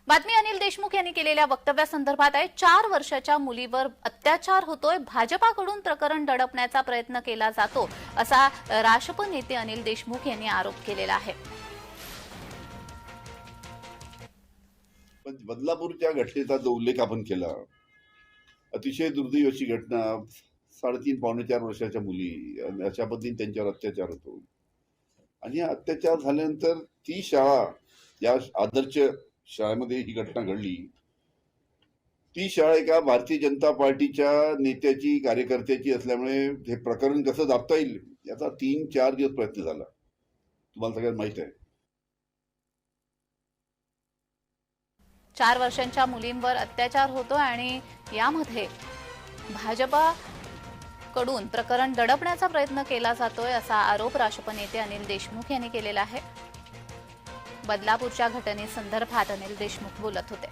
बातमी अनिल देशमुख यांनी केलेल्या वक्तव्यासंदर्भात आहे। 4 वर्षाच्या मुलीवर अत्याचार होतोय, भाजपाकडून प्रकरण दडपण्याचा प्रयत्न केला जातो, असा राष्ट्रपती नेते अनिल देशमुख यांनी आरोप केलेला आहे। बदलापूरच्या घटनेचा जो उल्लेख आपण केला, अतिशय दुर्दैवी अशी घटना, 3.5 पावणे 4 वर्षाच्या मुली अशा पद्धतीने त्यांच्यावर अत्याचार होतो। आणि अत्याचार झाल्यानंतर ती शाळा, या आदर्श शाळेमध्ये ही घटना घडली। ती शाळा एका भारतीय जनता पार्टीच्या नेत्याची, कार्यकर्त्याची असल्यामुळे हे प्रकरण कसं दाबता येईल याचा 3-4 दिवस प्रयत्न झाला, तुम्हाला सगळ्यांना माहित आहे। 4 वर्षांच्या मुलींवर अत्याचार होतो आणि यामध्ये भाजपा कडून प्रकरण दडपण्याचा प्रयत्न केला जातोय, असा आरोप राष्ट्रपती नेते अनिल देशमुख यांनी केलेला आहे। बदलापूरच्या घटनेसंदर्भात अनिल देशमुख बोलत होते।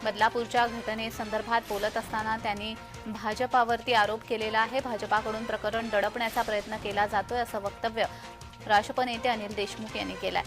बदलापूरच्या घटनेसंदर्भात बोलत असताना त्यांनी भाजपावरती आरोप केलेला आहे। भाजपाकडून प्रकरण दडपण्याचा प्रयत्न केला जातोय, असं वक्तव्य राष्ट्रपती नेते अनिल देशमुख यांनी केलंय।